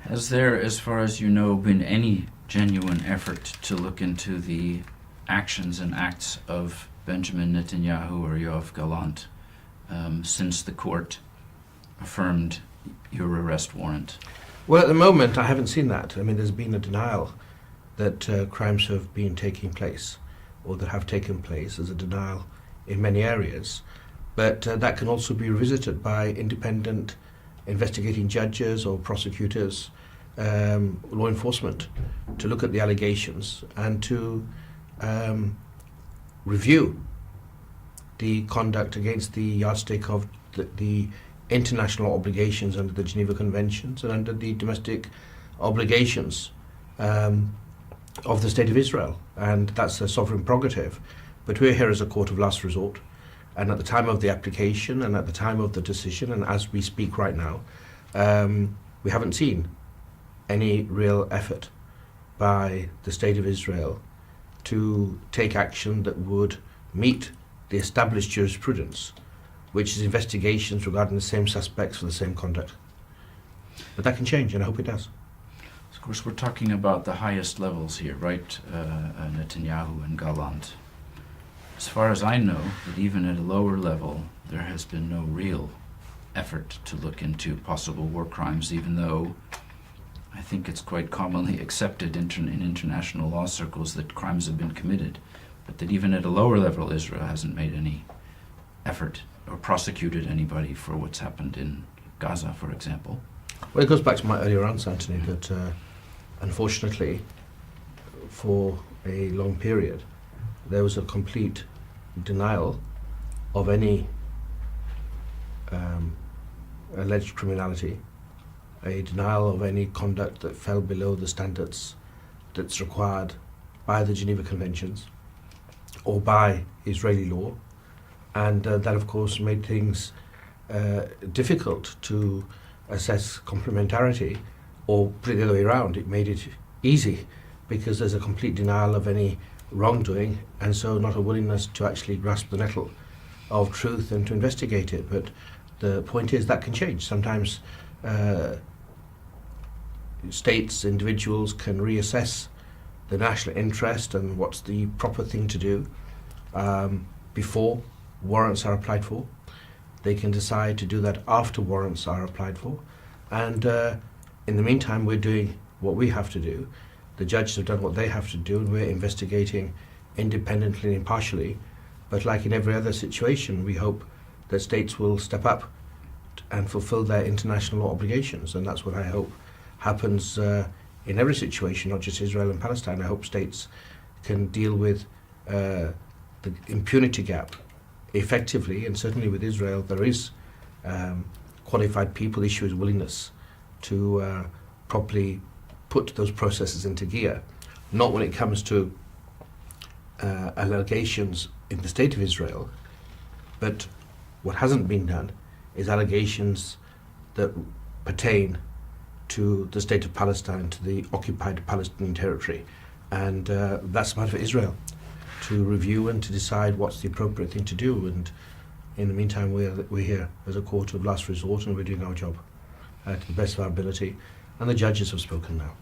Has there, as far as you know, been any genuine effort to look into the actions and acts of Benjamin Netanyahu or Yoav Gallant since the court affirmed your arrest warrant? Well, at the moment, I haven't seen that. I mean, there's been a denial that crimes have been taking place or that have taken place. There's a denial in many areas. But that can also be revisited by independent investigating judges or prosecutors, law enforcement, to look at the allegations and to review the conduct against the yardstick of the international obligations under the Geneva Conventions and under the domestic obligations of the State of Israel. And that's a sovereign prerogative. But we're here as a court of last resort. And at the time of the application and at the time of the decision, and as we speak right now, we haven't seen any real effort by the State of Israel to take action that would meet the established jurisprudence, which is investigations regarding the same suspects for the same conduct. But that can change, and I hope it does. Of course, we're talking about the highest levels here, right? Netanyahu and Gallant. As far as I know, that even at a lower level, there has been no real effort to look into possible war crimes, even though I think it's quite commonly accepted in international law circles that crimes have been committed, but that even at a lower level, Israel hasn't made any effort or prosecuted anybody for what's happened in Gaza, for example. Well, it goes back to my earlier answer, Anthony, that unfortunately, for a long period, there was a complete denial of any alleged criminality, a denial of any conduct that fell below the standards that's required by the Geneva Conventions or by Israeli law. And that, of course, made things difficult to assess complementarity, or put it the other way around, it made it easy because there's a complete denial of any wrongdoing, and so not a willingness to actually grasp the nettle of truth and to investigate it. But the point is that can change. Sometimes states, individuals can reassess the national interest and what's the proper thing to do before warrants are applied for. They can decide to do that after warrants are applied for. And in the meantime, we're doing what we have to do. The judges have done what they have to do, and we're investigating independently and impartially. But like in every other situation, we hope that states will step up and fulfill their international obligations. And that's what I hope happens in every situation, not just Israel and Palestine. I hope states can deal with the impunity gap effectively, and certainly with Israel, there is qualified people. The issue is willingness to properly put those processes into gear, not when it comes to allegations in the State of Israel, but what hasn't been done is allegations that pertain to the State of Palestine, to the occupied Palestinian territory. And that's a matter for Israel to review and to decide what's the appropriate thing to do. And in the meantime, we're here as a court of last resort, and we're doing our job to the best of our ability. And the judges have spoken now.